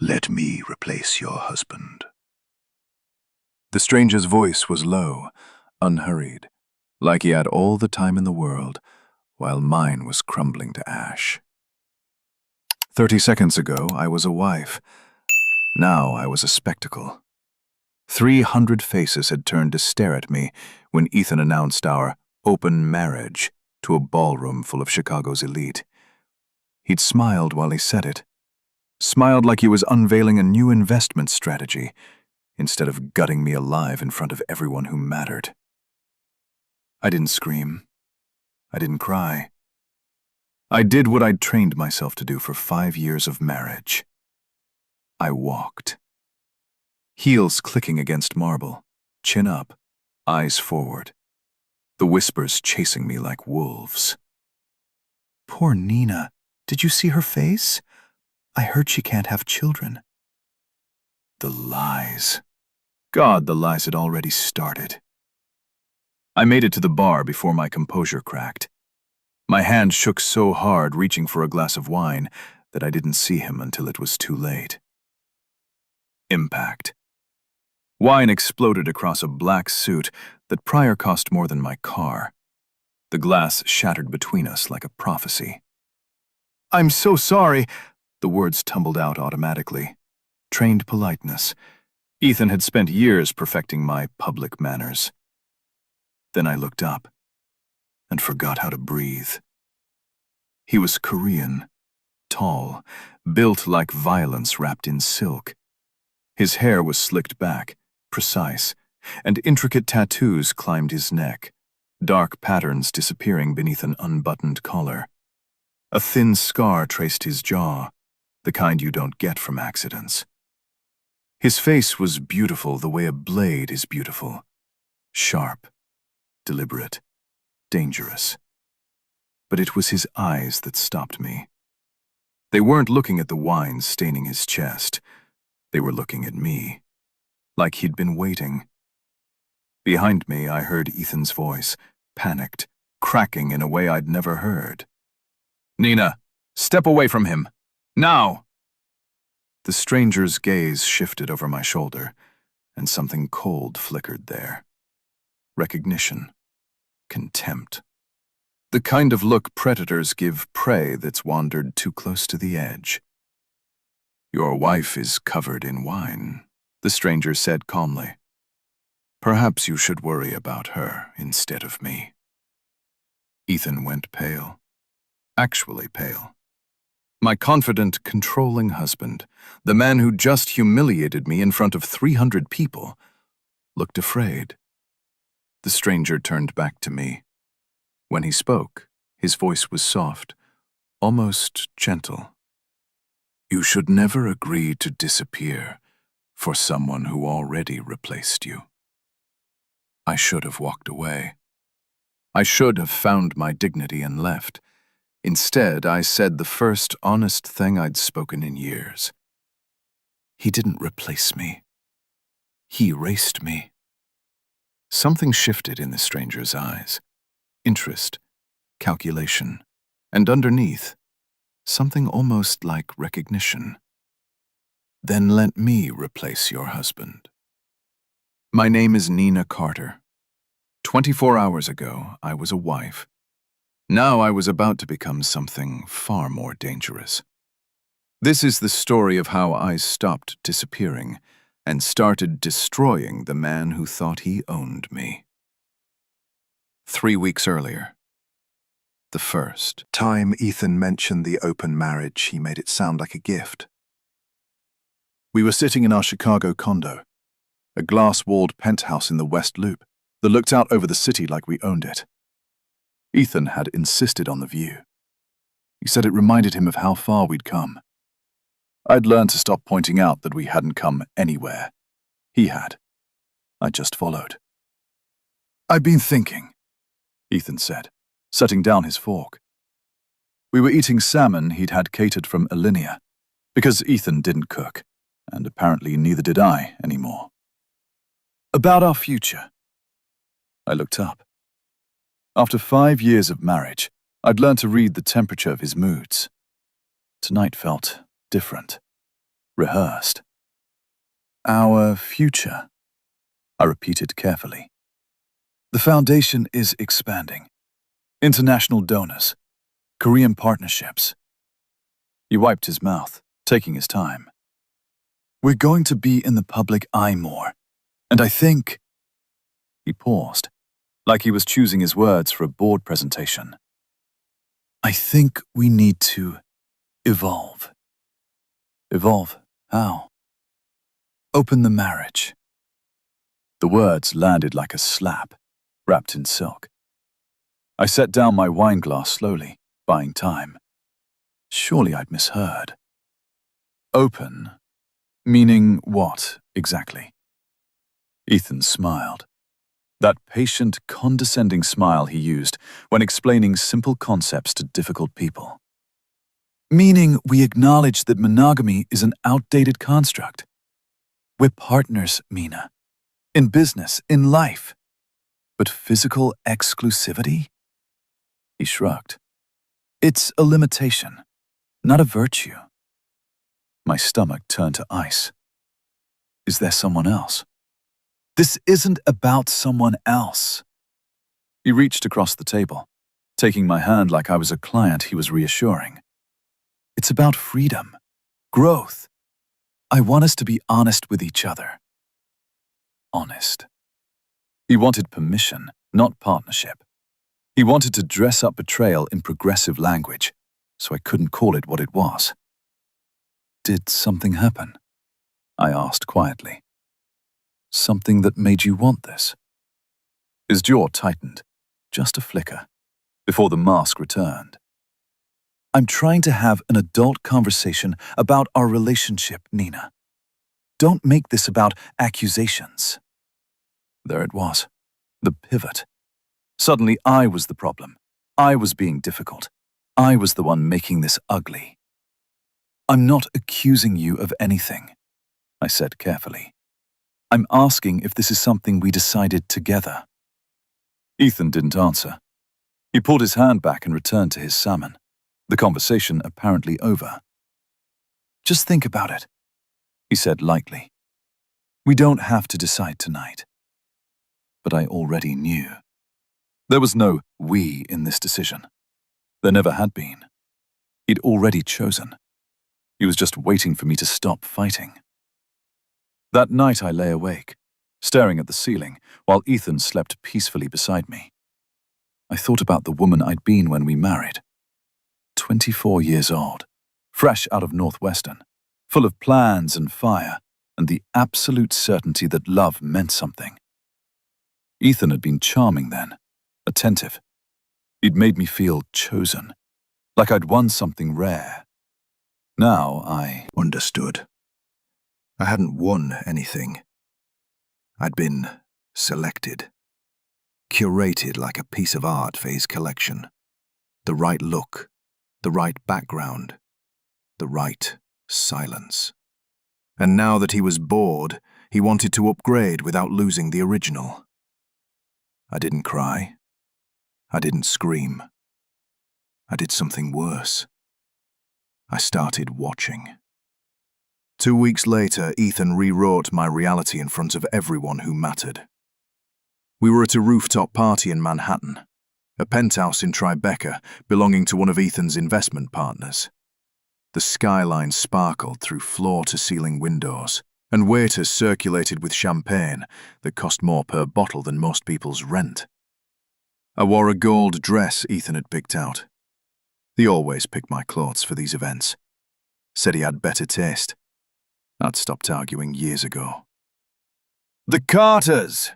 Let me replace your husband. The stranger's voice was low, unhurried, like he had all the time in the world, while mine was crumbling to ash. 30 seconds ago, I was a wife. Now I was a spectacle. 300 faces had turned to stare at me when Ethan announced our open marriage to a ballroom full of Chicago's elite. He'd smiled while he said it. Smiled like he was unveiling a new investment strategy, instead of gutting me alive in front of everyone who mattered. I didn't scream. I didn't cry. I did what I'd trained myself to do for 5 years of marriage. I walked. Heels clicking against marble, chin up, eyes forward. The whispers chasing me like wolves. Poor Nina. Did you see her face? I heard she can't have children. The lies. God, the lies had already started. I made it to the bar before my composure cracked. My hand shook so hard reaching for a glass of wine that I didn't see him until it was too late. Impact. Wine exploded across a black suit that prior cost more than my car. The glass shattered between us like a prophecy. I'm so sorry. The words tumbled out automatically. Trained politeness. Ethan had spent years perfecting my public manners. Then I looked up and forgot how to breathe. He was Korean, tall, built like violence wrapped in silk. His hair was slicked back, precise, and intricate tattoos climbed his neck, dark patterns disappearing beneath an unbuttoned collar. A thin scar traced his jaw, the kind you don't get from accidents. His face was beautiful the way a blade is beautiful. Sharp, deliberate, dangerous. But it was his eyes that stopped me. They weren't looking at the wine staining his chest. They were looking at me, like he'd been waiting. Behind me, I heard Ethan's voice, panicked, cracking in a way I'd never heard. Nina, step away from him. Now! The stranger's gaze shifted over my shoulder, and something cold flickered there. Recognition. Contempt. The kind of look predators give prey that's wandered too close to the edge. Your wife is covered in wine, the stranger said calmly. Perhaps you should worry about her instead of me. Ethan went pale. Actually pale. My confident, controlling husband, the man who just humiliated me in front of 300 people, looked afraid. The stranger turned back to me. When he spoke, his voice was soft, almost gentle. You should never agree to disappear for someone who already replaced you. I should have walked away. I should have found my dignity and left. Instead, I said the first honest thing I'd spoken in years. He didn't replace me. He erased me. Something shifted in the stranger's eyes. Interest, calculation, and underneath, something almost like recognition. Then let me replace your husband. My name is Nina Carter. 24 hours ago, I was a wife. Now I was about to become something far more dangerous. This is the story of how I stopped disappearing and started destroying the man who thought he owned me. 3 weeks earlier. The first time Ethan mentioned the open marriage, he made it sound like a gift. We were sitting in our Chicago condo, a glass-walled penthouse in the West Loop that looked out over the city like we owned it. Ethan had insisted on the view. He said it reminded him of how far we'd come. I'd learned to stop pointing out that we hadn't come anywhere. He had. I just followed. I've been thinking, Ethan said, setting down his fork. We were eating salmon he'd had catered from Alinea, because Ethan didn't cook, and apparently neither did I anymore. About our future. I looked up. After 5 years of marriage, I'd learned to read the temperature of his moods. Tonight felt different. rehearsed. Our future, I repeated carefully. The foundation is expanding. International donors, Korean partnerships. He wiped his mouth, taking his time. We're going to be in the public eye more, and I think... He paused, like he was choosing his words for a board presentation. I think we need to evolve. Evolve? How? Open the marriage. The words landed like a slap, wrapped in silk. I set down my wine glass slowly, buying time. Surely I'd misheard. Open? Meaning what, exactly? Ethan smiled. That patient, condescending smile he used when explaining simple concepts to difficult people. Meaning we acknowledge that monogamy is an outdated construct. We're partners, Mina. In business, in life. But physical exclusivity? He shrugged. It's a limitation, not a virtue. My stomach turned to ice. Is there someone else? This isn't about someone else. He reached across the table, taking my hand like I was a client he was reassuring. It's about freedom, growth. I want us to be honest with each other. Honest. He wanted permission, not partnership. He wanted to dress up betrayal in progressive language, so I couldn't call it what it was. Did something happen? I asked quietly. Something that made you want this? His jaw tightened, just a flicker, before the mask returned. I'm trying to have an adult conversation about our relationship, Nina. Don't make this about accusations. There it was, the pivot. Suddenly I was the problem. I was being difficult. I was the one making this ugly. I'm not accusing you of anything, I said carefully. I'm asking if this is something we decided together. Ethan didn't answer. He pulled his hand back and returned to his salmon, the conversation apparently over. Just think about it, he said lightly. We don't have to decide tonight. But I already knew. There was no we in this decision. There never had been. He'd already chosen. He was just waiting for me to stop fighting. That night I lay awake, staring at the ceiling, while Ethan slept peacefully beside me. I thought about the woman I'd been when we married. 24 years old, fresh out of Northwestern, full of plans and fire, and the absolute certainty that love meant something. Ethan had been charming then, attentive. He'd made me feel chosen, like I'd won something rare. Now I understood. I hadn't won anything. I'd been selected, curated like a piece of art for his collection. The right look, the right background, the right silence. And now that he was bored, he wanted to upgrade without losing the original. I didn't cry. I didn't scream. I did something worse. I started watching. 2 weeks later, Ethan rewrote my reality in front of everyone who mattered. We were at a rooftop party in Manhattan, a penthouse in Tribeca belonging to one of Ethan's investment partners. The skyline sparkled through floor-to-ceiling windows, and waiters circulated with champagne that cost more per bottle than most people's rent. I wore a gold dress Ethan had picked out. He always picked my clothes for these events. Said he had better taste. I'd stopped arguing years ago. The Carters!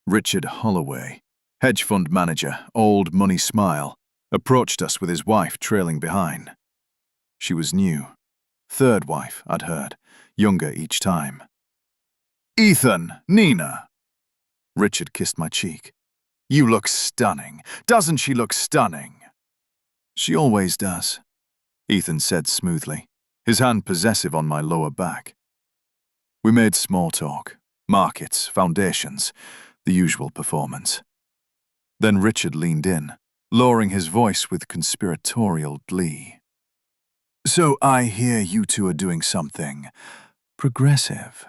Richard Holloway, hedge fund manager, old money smile, approached us with his wife trailing behind. She was new. Third wife, I'd heard, younger each time. Ethan, Nina. Richard kissed my cheek. You look stunning. Doesn't she look stunning? She always does, Ethan said smoothly, his hand possessive on my lower back. We made small talk, markets, foundations, the usual performance. Then Richard leaned in, lowering his voice with conspiratorial glee. So I hear you two are doing something progressive.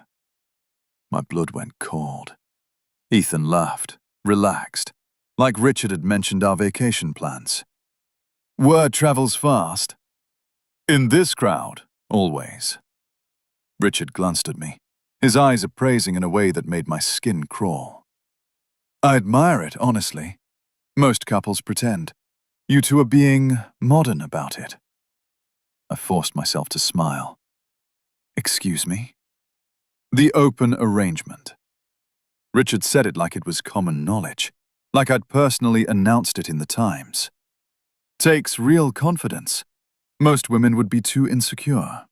My blood went cold. Ethan laughed, relaxed, like Richard had mentioned our vacation plans. Word travels fast. In this crowd, always. Richard glanced at me, his eyes appraising in a way that made my skin crawl. I admire it, honestly. Most couples pretend. You two are being modern about it. I forced myself to smile. Excuse me? The open arrangement. Richard said it like it was common knowledge, like I'd personally announced it in the Times. Takes real confidence. Most women would be too insecure.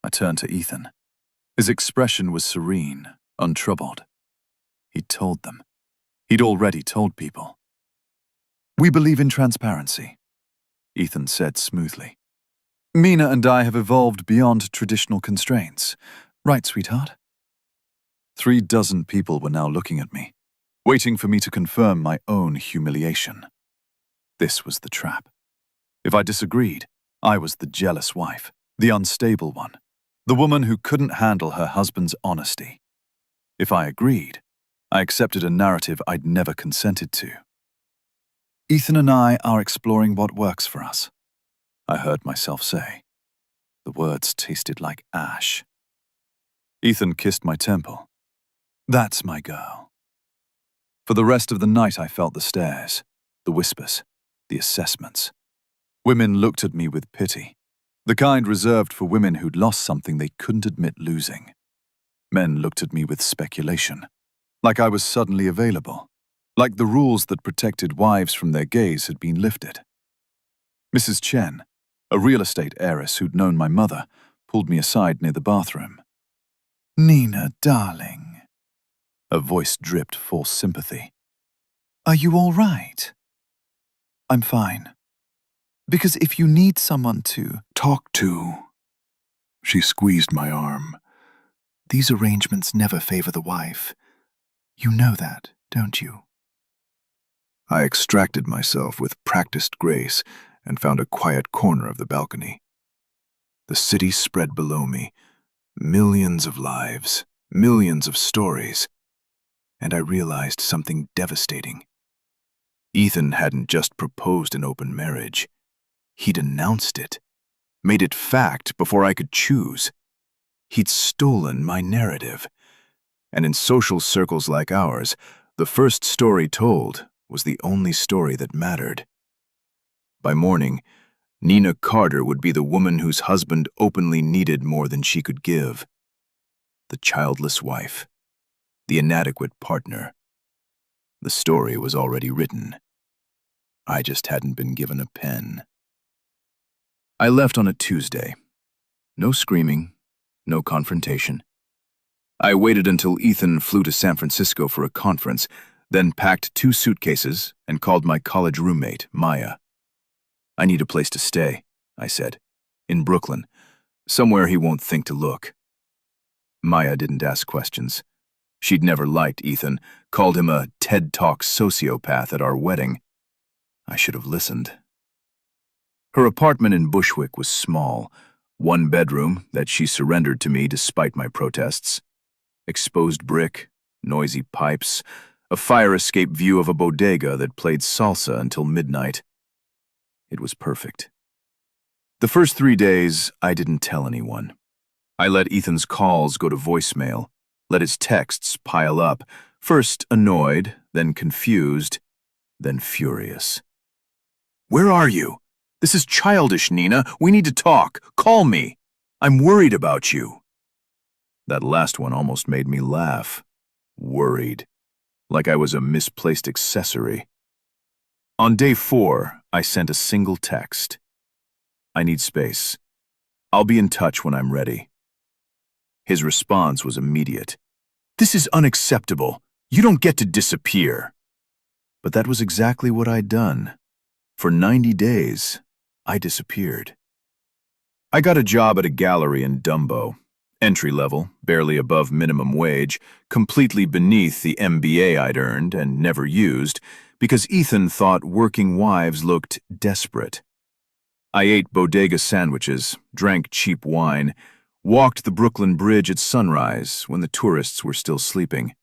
I turned to Ethan. His expression was serene, untroubled. He'd told them. He'd already told people. We believe in transparency, Ethan said smoothly. Mina and I have evolved beyond traditional constraints. Right, sweetheart? 36 people were now looking at me, waiting for me to confirm my own humiliation. This was the trap. If I disagreed, I was the jealous wife, the unstable one, the woman who couldn't handle her husband's honesty. If I agreed, I accepted a narrative I'd never consented to. Ethan and I are exploring what works for us, I heard myself say. The words tasted like ash. Ethan kissed my temple. That's my girl. For the rest of the night I felt the stares, the whispers, the assessments. Women looked at me with pity, the kind reserved for women who'd lost something they couldn't admit losing. Men looked at me with speculation, like I was suddenly available, like the rules that protected wives from their gaze had been lifted. Mrs. Chen, a real estate heiress who'd known my mother, pulled me aside near the bathroom. Nina, darling. Her voice dripped false sympathy. Are you all right? I'm fine. Because if you need someone to talk to... She squeezed my arm. These arrangements never favor the wife. You know that, don't you? I extracted myself with practiced grace and found a quiet corner of the balcony. The city spread below me, millions of lives, millions of stories, and I realized something devastating. Ethan hadn't just proposed an open marriage. He'd announced it, made it fact before I could choose. He'd stolen my narrative. And in social circles like ours, the first story told was the only story that mattered. By morning, Nina Carter would be the woman whose husband openly needed more than she could give. The childless wife, the inadequate partner. The story was already written. I just hadn't been given a pen. I left on a Tuesday. No screaming, no confrontation. I waited until Ethan flew to San Francisco for a conference, then packed 2 suitcases and called my college roommate, Maya. I need a place to stay, I said. In Brooklyn, somewhere he won't think to look. Maya didn't ask questions. She'd never liked Ethan, called him a TED Talk sociopath at our wedding. I should have listened. Her apartment in Bushwick was small, 1 bedroom that she surrendered to me despite my protests. Exposed brick, noisy pipes, a fire escape view of a bodega that played salsa until midnight. It was perfect. The first 3 days, I didn't tell anyone. I let Ethan's calls go to voicemail, let his texts pile up, first annoyed, then confused, then furious. Where are you? This is childish, Nina. We need to talk. Call me. I'm worried about you. That last one almost made me laugh. Worried. Like I was a misplaced accessory. On day 4, I sent a single text. I need space. I'll be in touch when I'm ready. His response was immediate. This is unacceptable. You don't get to disappear. But that was exactly what I'd done. For 90 days, I disappeared. I got a job at a gallery in Dumbo. Entry level, barely above minimum wage, completely beneath the MBA I'd earned and never used, because Ethan thought working wives looked desperate. I ate bodega sandwiches, drank cheap wine, walked the Brooklyn Bridge at sunrise when the tourists were still sleeping.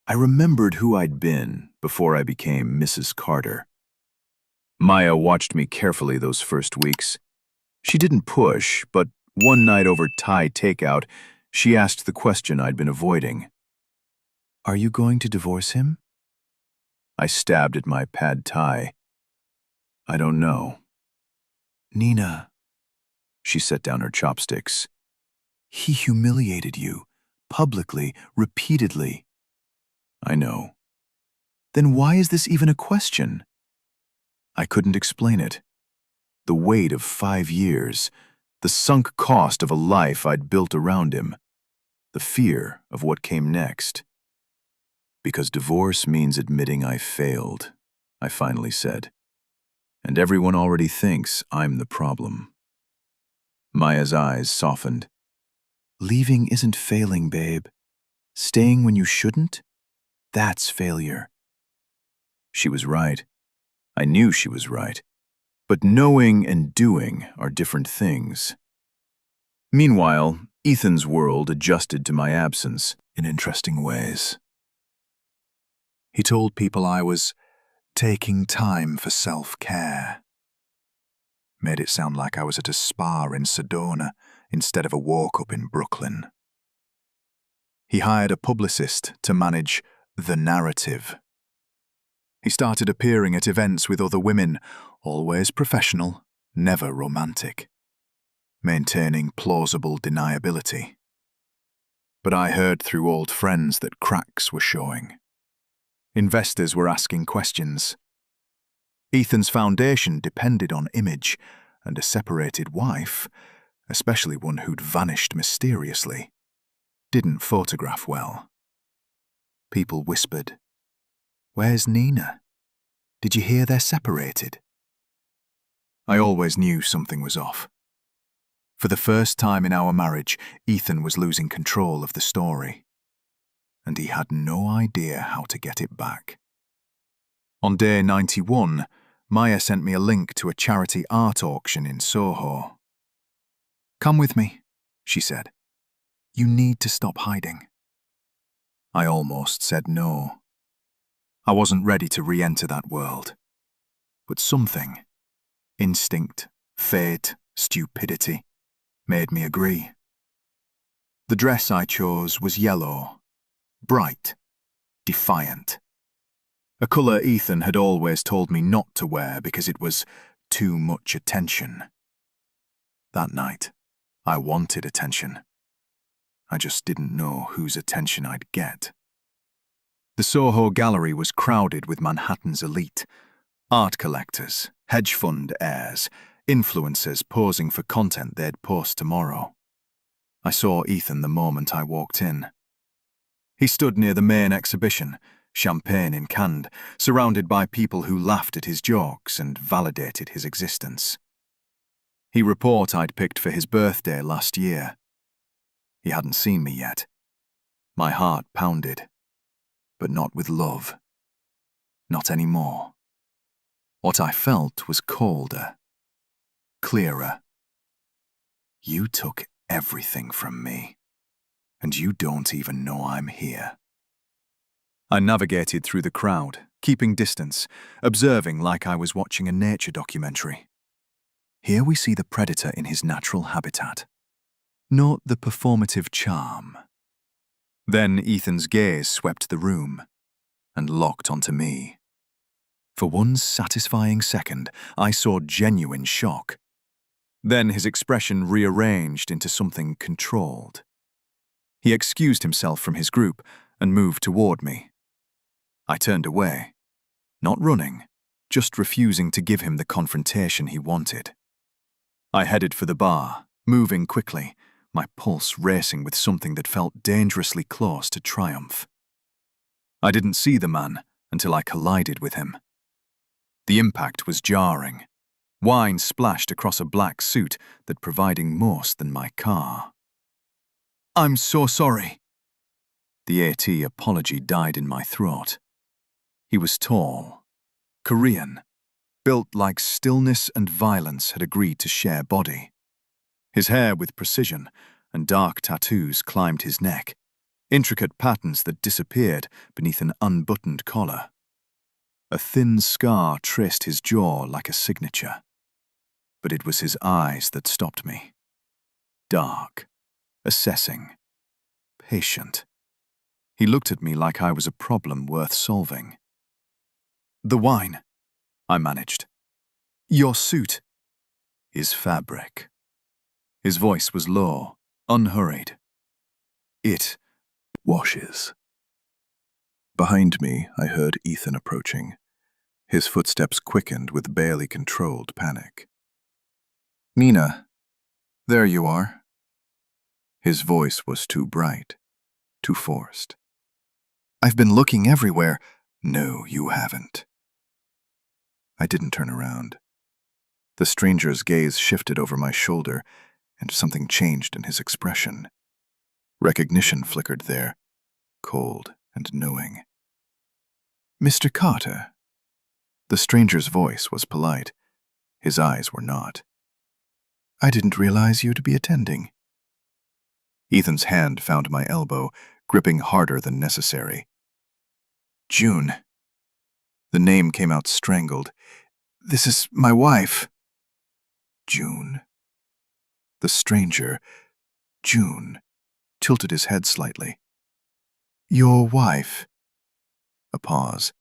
I remembered who I'd been before I became Mrs. Carter. Maya watched me carefully those first weeks. She didn't push, but one night over Thai takeout, she asked the question I'd been avoiding. "Are you going to divorce him?" I stabbed at my pad Thai. "I don't know." "Nina," she set down her chopsticks. "He humiliated you, publicly, repeatedly." "I know." "Then why is this even a question?" I couldn't explain it. The weight of 5 years, the sunk cost of a life I'd built around him, the fear of what came next. "Because divorce means admitting I failed," I finally said. "And everyone already thinks I'm the problem." Maya's eyes softened. "Leaving isn't failing, babe. Staying when you shouldn't? That's failure." She was right. I knew she was right. But knowing and doing are different things. Meanwhile, Ethan's world adjusted to my absence in interesting ways. He told people I was taking time for self-care. Made it sound like I was at a spa in Sedona instead of a walk-up in Brooklyn. He hired a publicist to manage the narrative. He started appearing at events with other women, always professional, never romantic, maintaining plausible deniability. But I heard through old friends that cracks were showing. Investors were asking questions. Ethan's foundation depended on image, and a separated wife, especially one who'd vanished mysteriously, didn't photograph well. People whispered, "Where's Nina? Did you hear they're separated?" I always knew something was off. For the first time in our marriage, Ethan was losing control of the story. And he had no idea how to get it back. On day 91, Maya sent me a link to a charity art auction in Soho. "Come with me," she said. "You need to stop hiding." I almost said no. I wasn't ready to re-enter that world. But something, instinct, fate, stupidity, made me agree. The dress I chose was yellow, bright, defiant. A colour Ethan had always told me not to wear because it was too much attention. That night, I wanted attention. I just didn't know whose attention I'd get. The Soho gallery was crowded with Manhattan's elite. Art collectors, hedge fund heirs, influencers posing for content they'd post tomorrow. I saw Ethan the moment I walked in. He stood near the main exhibition, champagne in hand, surrounded by people who laughed at his jokes and validated his existence. He report I'd picked for his birthday last year. He hadn't seen me yet. My heart pounded, but not with love. Not anymore. What I felt was colder, clearer. You took everything from me, and you don't even know I'm here. I navigated through the crowd, keeping distance, observing like I was watching a nature documentary. Here we see the predator in his natural habitat. Note the performative charm. Then Ethan's gaze swept the room and locked onto me. For one satisfying second, I saw genuine shock. Then his expression rearranged into something controlled. He excused himself from his group and moved toward me. I turned away, not running, just refusing to give him the confrontation he wanted. I headed for the bar, moving quickly, my pulse racing with something that felt dangerously close to triumph. I didn't see the man until I collided with him. The impact was jarring. Wine splashed across a black suit that providing more than my car. "I'm so sorry." The AT apology died in my throat. He was tall, Korean, built like stillness and violence had agreed to share body. His hair with precision and dark tattoos climbed his neck, intricate patterns that disappeared beneath an unbuttoned collar. A thin scar traced his jaw like a signature. But it was his eyes that stopped me. Dark, assessing, patient. He looked at me like I was a problem worth solving. "The wine," I managed. "Your suit." "Is fabric." His voice was low, unhurried. "It washes." Behind me, I heard Ethan approaching. His footsteps quickened with barely controlled panic. "Nina, there you are." His voice was too bright, too forced. "I've been looking everywhere." "No, you haven't." I didn't turn around. The stranger's gaze shifted over my shoulder, and something changed in his expression. Recognition flickered there, cold and knowing. "Mr. Carter." The stranger's voice was polite. His eyes were not. "I didn't realize you'd be attending." Ethan's hand found my elbow, gripping harder than necessary. "June." The name came out strangled. "This is my wife." "June." The stranger, June, tilted his head slightly. "Your wife?" A pause.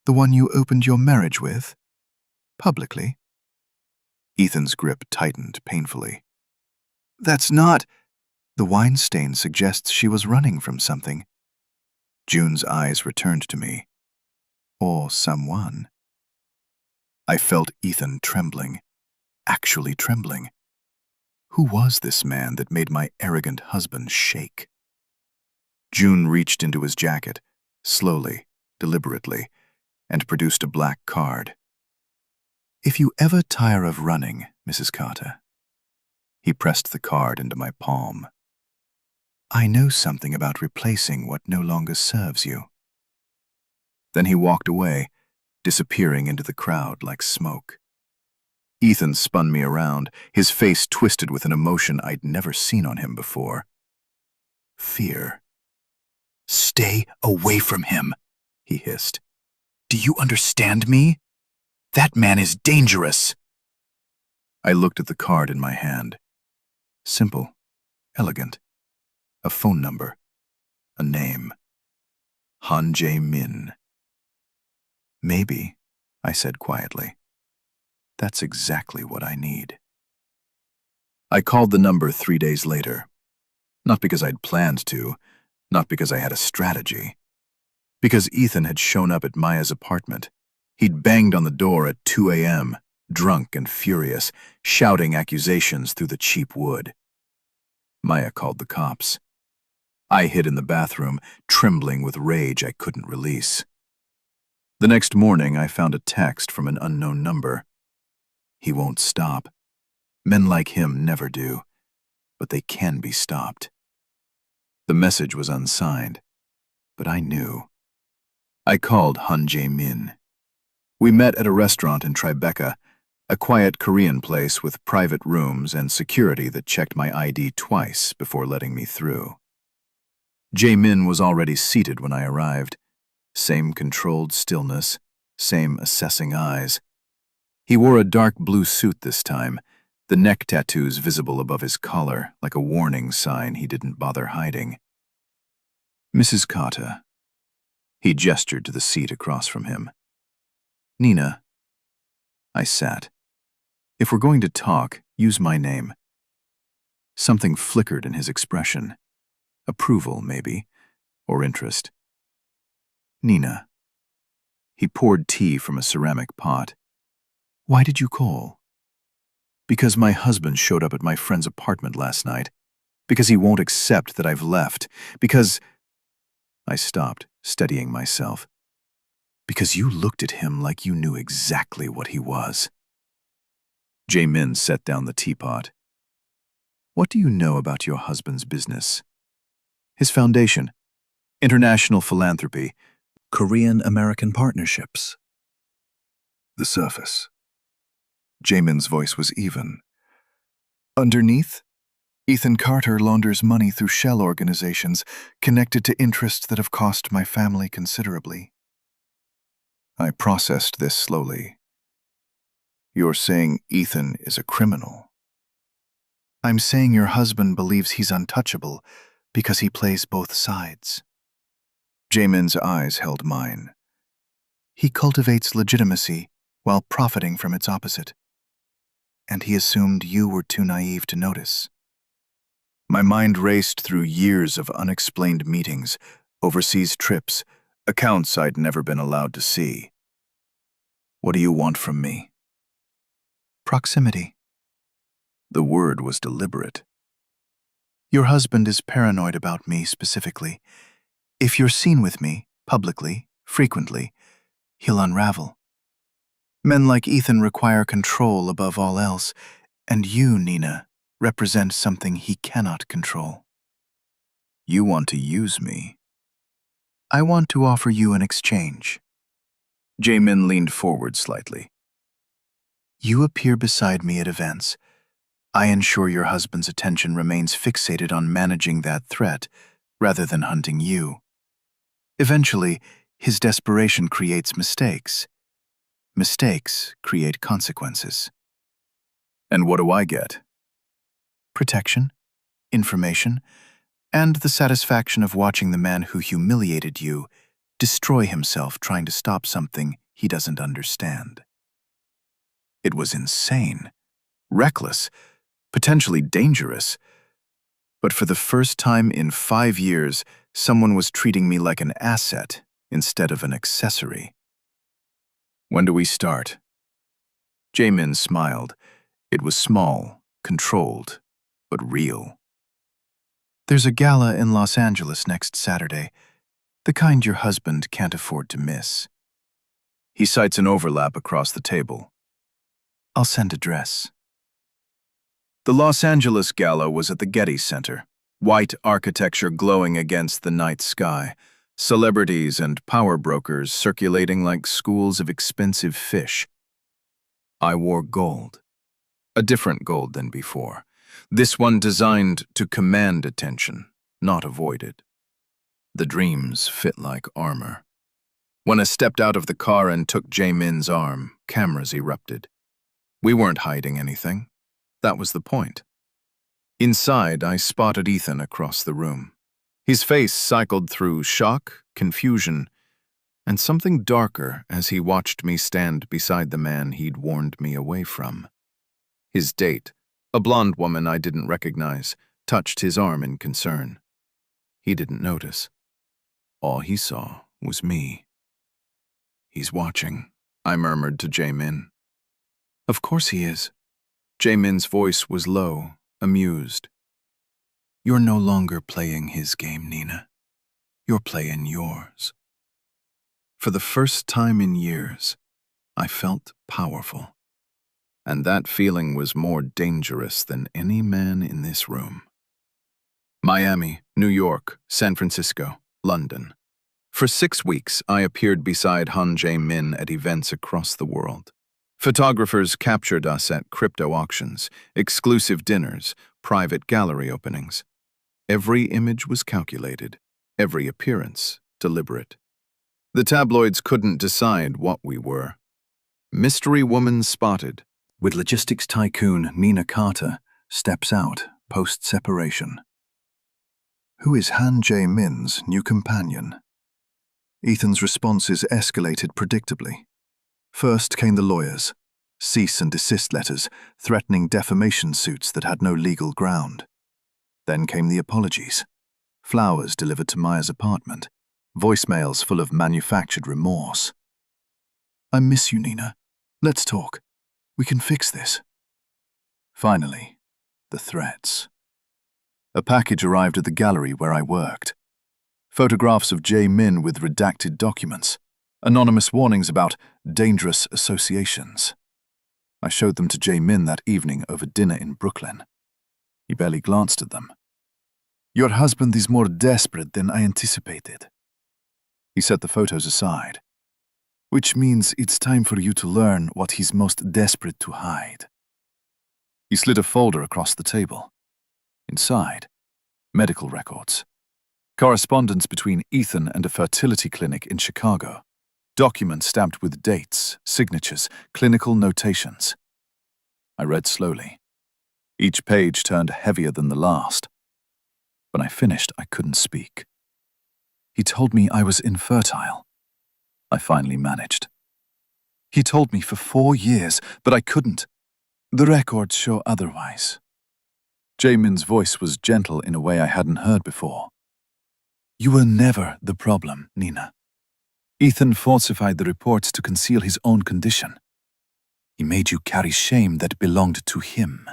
"The one you opened your marriage with? Publicly?" Ethan's grip tightened painfully. "That's not—" "The wine stain suggests she was running from something." June's eyes returned to me. "Or someone." I felt Ethan trembling, actually trembling. Who was this man that made my arrogant husband shake? June reached into his jacket, slowly, deliberately, and produced a black card. "If you ever tire of running, Mrs. Carter." He pressed the card into my palm. "I know something about replacing what no longer serves you." Then he walked away, disappearing into the crowd like smoke. Ethan spun me around, his face twisted with an emotion I'd never seen on him before. Fear. "Stay away from him," he hissed. "Do you understand me? That man is dangerous." I looked at the card in my hand. Simple, elegant. A phone number. A name. Han Jae-min. "Maybe," I said quietly. "That's exactly what I need." I called the number 3 days later. Not because I'd planned to, not because I had a strategy. Because Ethan had shown up at Maya's apartment. He'd banged on the door at 2 a.m., drunk and furious, shouting accusations through the cheap wood. Maya called the cops. I hid in the bathroom, trembling with rage I couldn't release. The next morning, I found a text from an unknown number. "He won't stop. Men like him never do, but they can be stopped." The message was unsigned, but I knew. I called Han Jae-min. We met at a restaurant in Tribeca, a quiet Korean place with private rooms and security that checked my ID twice before letting me through. Jae-min was already seated when I arrived. Same controlled stillness, same assessing eyes. He wore a dark blue suit this time, the neck tattoos visible above his collar like a warning sign he didn't bother hiding. "Mrs. Carter." He gestured to the seat across from him. "Nina." I sat. "If we're going to talk, use my name." Something flickered in his expression. Approval, maybe, or interest. "Nina." He poured tea from a ceramic pot. "Why did you call?" "Because my husband showed up at my friend's apartment last night. Because he won't accept that I've left. Because—" I stopped, steadying myself. "Because you looked at him like you knew exactly what he was." Jae-min set down the teapot. "What do you know about your husband's business?" "His foundation. International philanthropy. Korean-American partnerships." The surface. Jamin's voice was even. Underneath, Ethan Carter launders money through shell organizations connected to interests that have cost my family considerably. I processed this slowly. You're saying Ethan is a criminal? I'm saying your husband believes he's untouchable because he plays both sides. Jamin's eyes held mine. He cultivates legitimacy while profiting from its opposite. And he assumed you were too naive to notice. My mind raced through years of unexplained meetings, overseas trips, accounts I'd never been allowed to see. What do you want from me? Proximity. The word was deliberate. Your husband is paranoid about me specifically. If you're seen with me, publicly, frequently, he'll unravel. Men like Ethan require control above all else, and you, Nina, represent something he cannot control. You want to use me. I want to offer you an exchange. Jamin leaned forward slightly. You appear beside me at events. I ensure your husband's attention remains fixated on managing that threat rather than hunting you. Eventually, his desperation creates mistakes. Mistakes create consequences. And what do I get? Protection, information, and the satisfaction of watching the man who humiliated you destroy himself trying to stop something he doesn't understand. It was insane, reckless, potentially dangerous. But for the first time in 5 years, someone was treating me like an asset instead of an accessory. When do we start? Jamin smiled. It was small, controlled, but real. There's a gala in Los Angeles next Saturday, the kind your husband can't afford to miss. He cites an overlap across the table. I'll send a dress. The Los Angeles gala was at the Getty Center, white architecture glowing against the night sky, celebrities and power brokers circulating like schools of expensive fish. I wore gold. A different gold than before. This one designed to command attention, not avoid it. The dreams fit like armor. When I stepped out of the car and took Jamin's arm, cameras erupted. We weren't hiding anything. That was the point. Inside, I spotted Ethan across the room. His face cycled through shock, confusion, and something darker as he watched me stand beside the man he'd warned me away from. His date, a blonde woman I didn't recognize, touched his arm in concern. He didn't notice. All he saw was me. He's watching, I murmured to Jamin. Of course he is. Jamin's voice was low, amused. You're no longer playing his game, Nina. You're playing yours. For the first time in years, I felt powerful. And that feeling was more dangerous than any man in this room. Miami, New York, San Francisco, London. For 6 weeks, I appeared beside Han Jae-min at events across the world. Photographers captured us at crypto auctions, exclusive dinners, private gallery openings. Every image was calculated, every appearance deliberate. The tabloids couldn't decide what we were. Mystery woman spotted. With logistics tycoon Nina Carter steps out post-separation. Who is Han Jae-min's new companion? Ethan's responses escalated predictably. First came the lawyers, cease and desist letters threatening defamation suits that had no legal ground. Then came the apologies, flowers delivered to Maya's apartment, voicemails full of manufactured remorse. I miss you, Nina. Let's talk. We can fix this. Finally, the threats. A package arrived at the gallery where I worked. Photographs of Jae-min with redacted documents, anonymous warnings about dangerous associations. I showed them to Jae-min that evening over dinner in Brooklyn. He barely glanced at them. Your husband is more desperate than I anticipated. He set the photos aside. which means it's time for you to learn what he's most desperate to hide. He slid a folder across the table. Inside, medical records. Correspondence between Ethan and a fertility clinic in Chicago. Documents stamped with dates, signatures, clinical notations. I read slowly. Each page turned heavier than the last. When I finished, I couldn't speak. He told me I was infertile. I finally managed. He told me for 4 years, but I couldn't. The records show otherwise. Jamin's voice was gentle in a way I hadn't heard before. You were never the problem, Nina. Ethan falsified the reports to conceal his own condition. He made you carry shame that belonged to him.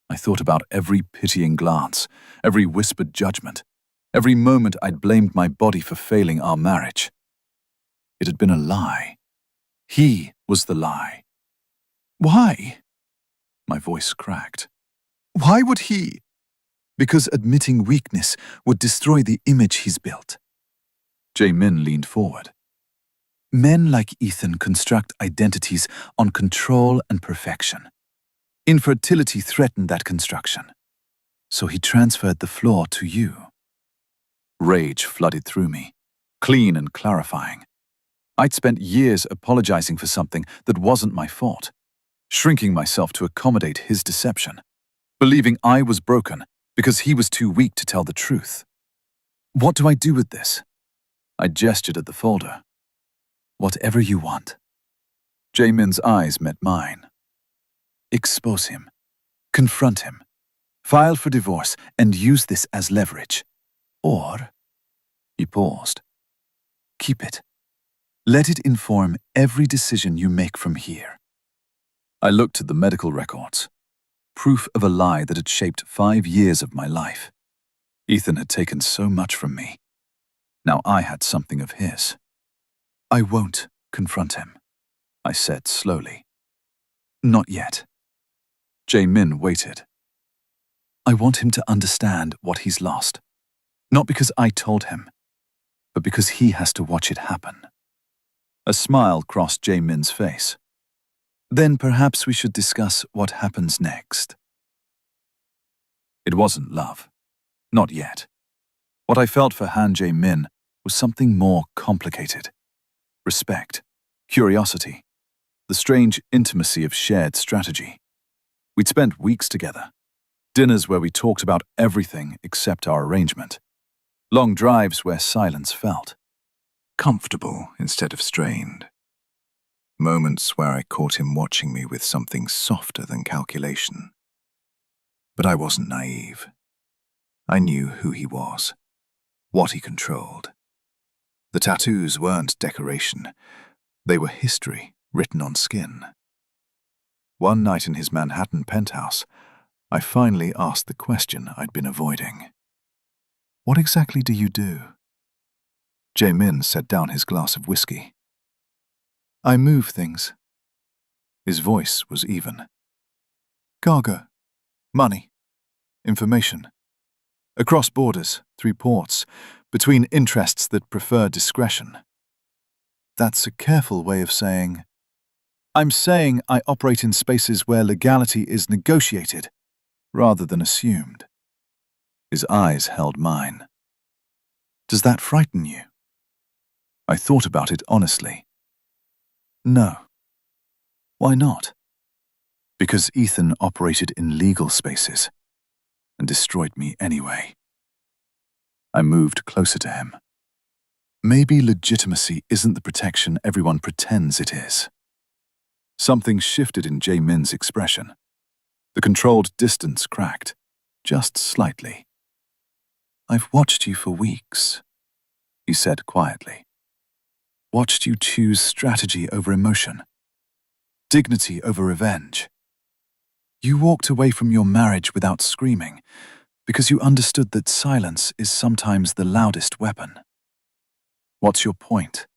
I thought about every pitying glance, every whispered judgment, every moment I'd blamed my body for failing our marriage. It had been a lie. He was the lie. Why? My voice cracked. Why would he? Because admitting weakness would destroy the image he's built. Jamin leaned forward. Men like Ethan construct identities on control and perfection. Infertility threatened that construction, so he transferred the flaw to you. Rage flooded through me, clean and clarifying. I'd spent years apologizing for something that wasn't my fault, shrinking myself to accommodate his deception, believing I was broken because he was too weak to tell the truth. What do I do with this? I gestured at the folder. Whatever you want. Jamin's eyes met mine. Expose him. Confront him. File for divorce and use this as leverage. Or, he paused. Keep it. Let it inform every decision you make from here. I looked at the medical records. Proof of a lie that had shaped 5 years of my life. Ethan had taken so much from me. Now I had something of his. I won't confront him, I said slowly. Not yet. Jamin waited. I want him to understand what he's lost. Not because I told him, but because he has to watch it happen. A smile crossed Jamin's face. Then perhaps we should discuss what happens next. It wasn't love. Not yet. What I felt for Han Jamin was something more complicated. Respect, curiosity, the strange intimacy of shared strategy. We'd spent weeks together. Dinners where we talked about everything except our arrangement. Long drives where silence felt comfortable instead of strained. Moments where I caught him watching me with something softer than calculation. But I wasn't naive. I knew who he was, what he controlled. The tattoos weren't decoration. They were history written on skin. One night in his Manhattan penthouse, I finally asked the question I'd been avoiding. What exactly do you do? Jamin set down his glass of whiskey. I move things. His voice was even. Cargo, money, information. Across borders, through ports, between interests that prefer discretion. That's a careful way of saying, I'm saying I operate in spaces where legality is negotiated, rather than assumed. His eyes held mine. Does that frighten you? I thought about it honestly. No. Why not? Because Ethan operated in legal spaces and destroyed me anyway. I moved closer to him. Maybe legitimacy isn't the protection everyone pretends it is. Something shifted in Jamin's expression. The controlled distance cracked, just slightly. I've watched you for weeks, he said quietly. Watched you choose strategy over emotion, dignity over revenge. You walked away from your marriage without screaming because you understood that silence is sometimes the loudest weapon. What's your point?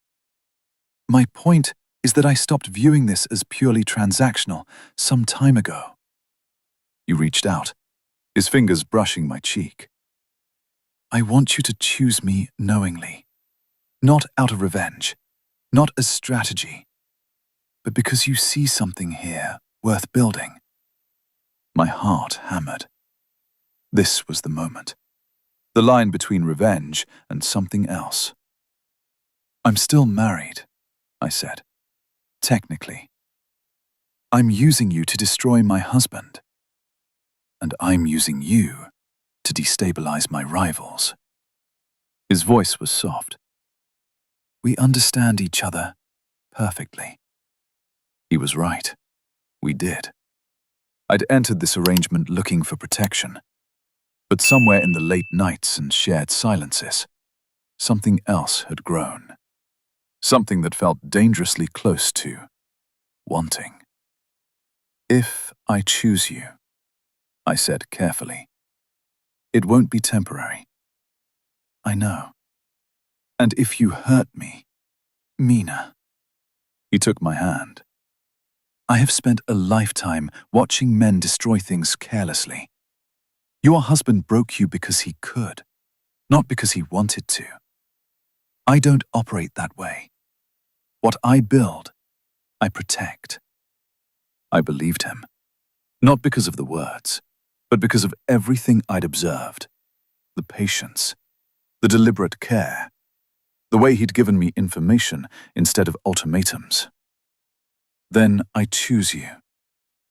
My point is that I stopped viewing this as purely transactional some time ago. He reached out, his fingers brushing my cheek. I want you to choose me knowingly, not out of revenge, Not as strategy, but because you see something here worth building. My heart hammered. This was the moment. The line between revenge and something else. I'm still married, I said. Technically. I'm using you to destroy my husband. And I'm using you to destabilize my rivals. His voice was soft. We understand each other perfectly. He was right. We did. I'd entered this arrangement looking for protection. But somewhere in the late nights and shared silences, something else had grown. Something that felt dangerously close to wanting. If I choose you, I said carefully, it won't be temporary. I know. And if you hurt me, Mina. He took my hand. I have spent a lifetime watching men destroy things carelessly. Your husband broke you because he could, not because he wanted to. I don't operate that way. What I build, I protect. I believed him, not because of the words, but because of everything I'd observed. The patience, the deliberate care, the way he'd given me information instead of ultimatums. Then I choose you,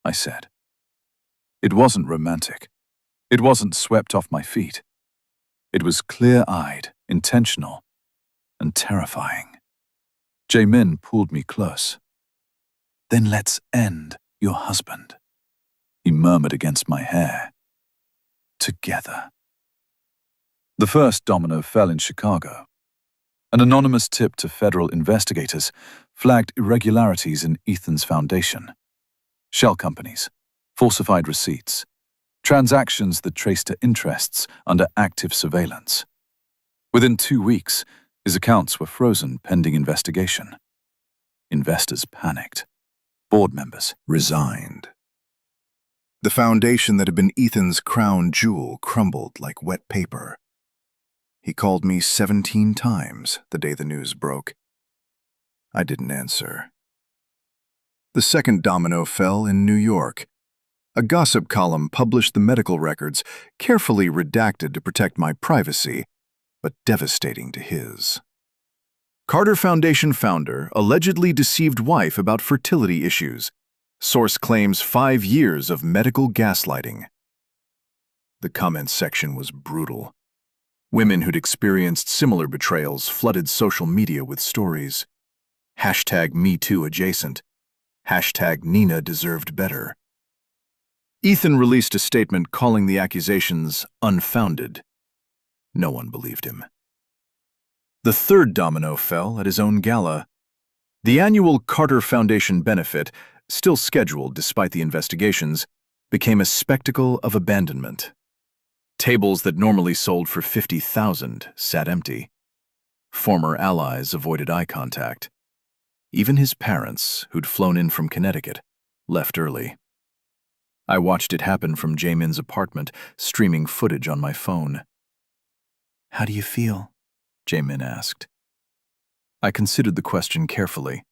I said. It wasn't romantic. It wasn't swept off my feet. It was clear-eyed, intentional, and terrifying. Jae-min pulled me close. Then let's end your husband, he murmured against my hair. Together. The first domino fell in Chicago. An anonymous tip to federal investigators flagged irregularities in Ethan's foundation. Shell companies, falsified receipts, transactions that traced to interests under active surveillance. Within 2 weeks, his accounts were frozen pending investigation. Investors panicked. Board members resigned. The foundation that had been Ethan's crown jewel crumbled like wet paper. He called me 17 times the day the news broke. I didn't answer. The second domino fell in New York. A gossip column published the medical records, carefully redacted to protect my privacy, but devastating to his. Carter Foundation founder allegedly deceived wife about fertility issues. Source claims 5 years of medical gaslighting. The comments section was brutal. Women who'd experienced similar betrayals flooded social media with stories. #MeToo adjacent. #Nina deserved better. Ethan released a statement calling the accusations unfounded. No one believed him. The third domino fell at his own gala. The annual Carter Foundation benefit, still scheduled despite the investigations, became a spectacle of abandonment. Tables that normally sold for $50,000 sat empty. Former allies avoided eye contact. Even his parents, who'd flown in from Connecticut, left early. I watched it happen from Jae-min's apartment, streaming footage on my phone. How do you feel? Jae-min asked. I considered the question carefully.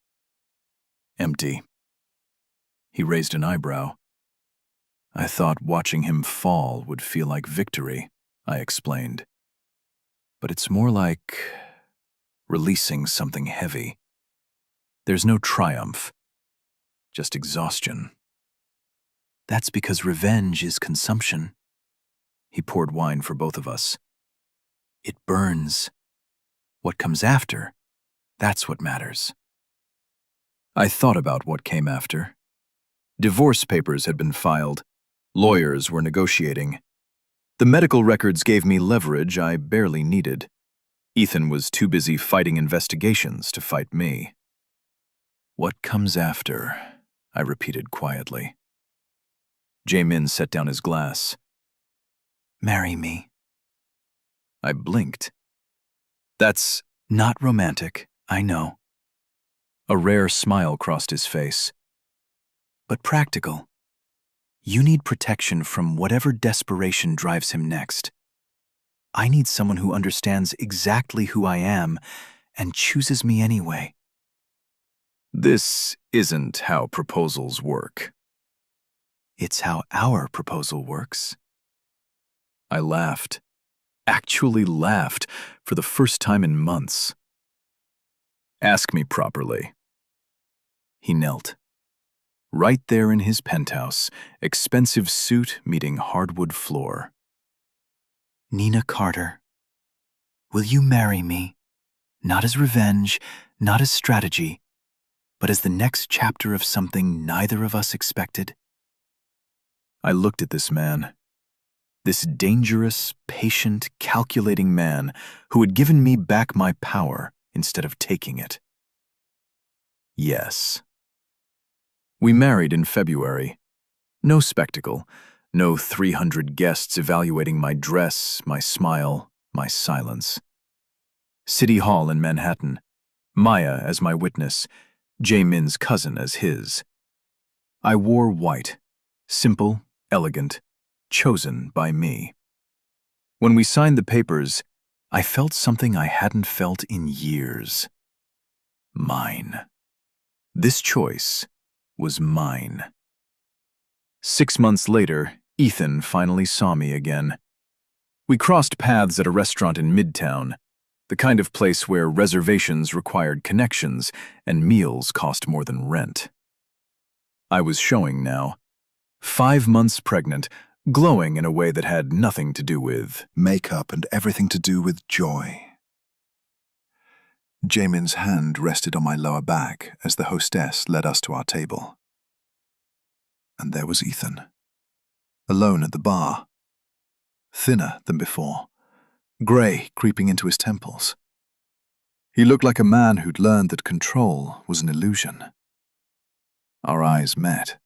Empty. He raised an eyebrow. I thought watching him fall would feel like victory, I explained. But it's more like releasing something heavy. There's no triumph, just exhaustion. That's because revenge is consumption. He poured wine for both of us. It burns. What comes after, that's what matters. I thought about what came after. Divorce papers had been filed. Lawyers were negotiating. The medical records gave me leverage I barely needed. Ethan was too busy fighting investigations to fight me. What comes after, I repeated quietly. Jae-min set down his glass. Marry me. I blinked. That's not romantic, I know. A rare smile crossed his face. But practical. You need protection from whatever desperation drives him next. I need someone who understands exactly who I am and chooses me anyway. This isn't how proposals work. It's how our proposal works. I laughed. Actually laughed for the first time in months. Ask me properly. He knelt. Right there in his penthouse, expensive suit meeting hardwood floor. Nina Carter, will you marry me? Not as revenge, not as strategy, but as the next chapter of something neither of us expected? I looked at this man. This dangerous, patient, calculating man who had given me back my power instead of taking it. Yes. We married in February. No spectacle, no 300 guests evaluating my dress, my smile, my silence. City Hall in Manhattan, Maya as my witness, Jae-min's cousin as his. I wore white, simple, elegant, chosen by me. When we signed the papers, I felt something I hadn't felt in years. Mine. This choice was mine. 6 months later, Ethan finally saw me again. We crossed paths at a restaurant in Midtown, the kind of place where reservations required connections and meals cost more than rent. I was showing now. 5 months pregnant, glowing in a way that had nothing to do with makeup and everything to do with joy. Jaemin's hand rested on my lower back as the hostess led us to our table. And there was Ethan, alone at the bar, thinner than before, grey creeping into his temples. He looked like a man who'd learned that control was an illusion. Our eyes met.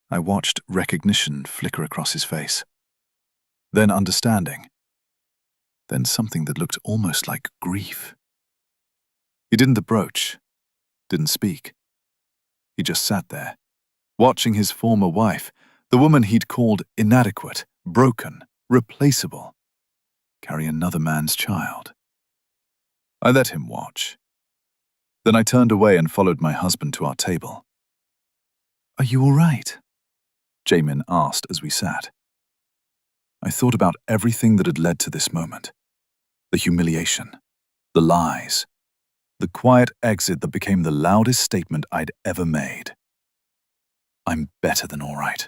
I watched recognition flicker across his face, then understanding, then something that looked almost like grief. He didn't approach, didn't speak. He just sat there, watching his former wife, the woman he'd called inadequate, broken, replaceable, carry another man's child. I let him watch. Then I turned away and followed my husband to our table. "Are you all right?" Jae-min asked as we sat. I thought about everything that had led to this moment. The humiliation, the lies, the quiet exit that became the loudest statement I'd ever made. I'm better than all right.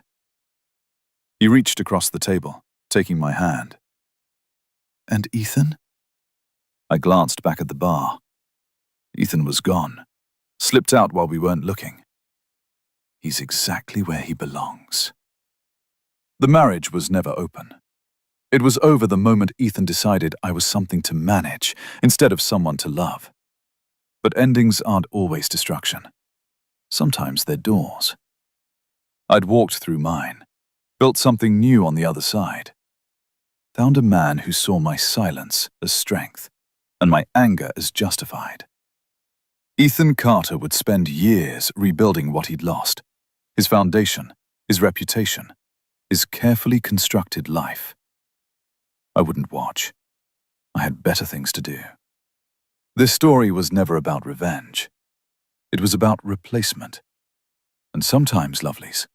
He reached across the table, taking my hand. And Ethan? I glanced back at the bar. Ethan was gone, slipped out while we weren't looking. He's exactly where he belongs. The marriage was never open. It was over the moment Ethan decided I was something to manage instead of someone to love. But endings aren't always destruction. Sometimes they're doors. I'd walked through mine, built something new on the other side. Found a man who saw my silence as strength and my anger as justified. Ethan Carter would spend years rebuilding what he'd lost, his foundation, his reputation, his carefully constructed life. I wouldn't watch. I had better things to do. This story was never about revenge. It was about replacement. And sometimes, lovelies,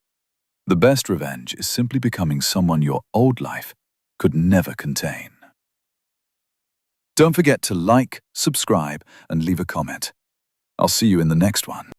the best revenge is simply becoming someone your old life could never contain. Don't forget to like, subscribe, and leave a comment. I'll see you in the next one.